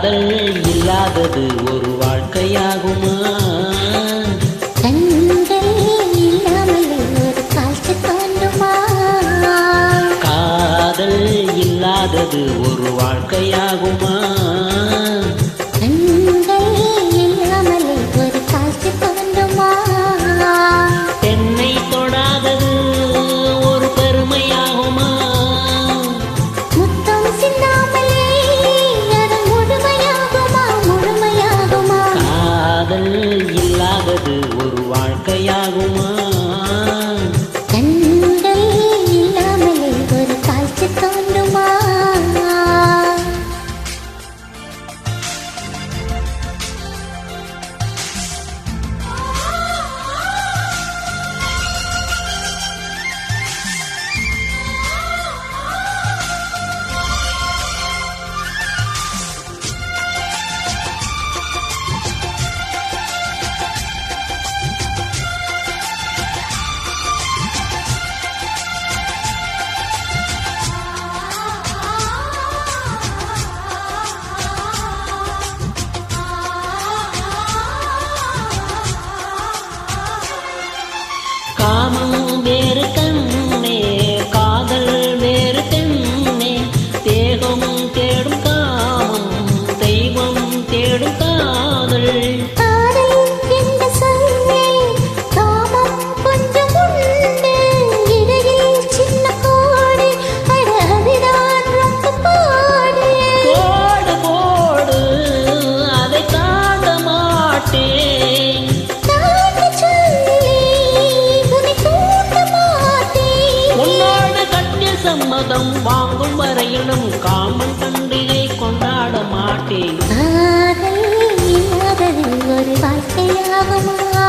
காதல் இல்லாதது ஒரு வாழ்க்கையாகுமா? கண்கள் இல்லாமல் ஒரு காட்சி தோன்றுமா? காதல் இல்லாதது ஒரு வாழ்க்கையாகுமா? கண்கள் இல்லாமல் ஒரு காட்சி தோன்றுமா? பெண்ணை தொடாதது ஒரு பெருமையாகுமா? முத்தம் சிந்தாமலே அது முழுமையாகுமா? முழுமையாகுமா? காதல் இல்லாதது ஒரு வாழ்க்கையாகுமா? கண்கள் இல்லாமல் ஒரு காட்சி தோன்றுமா? காமம் வேறு கண்ணே, காதல் வேறு பெண்ணே. தேகம் தேடும் காமம், தெய்வம் தேடும் காதல். காதல் என்ற சொல்லே காமம் கொஞ்சம் உண்டு. இடையில் சின்ன கோடு, அட அதுதான் ரொம்ப பாடு. கோடு போடு, அதை தாண்ட மாட்டேன். தாண்ட சொல்லி உன்னை தூண்ட மாட்டேன். உன்னோடு கட்டிய சம்மதம் வாங்கும் வரையிலும் காமன் பண்டிகை கொண்டாட மாட்டேன். காதல் இல்லாதது ஒரு வாழ்க்கையாகுமா?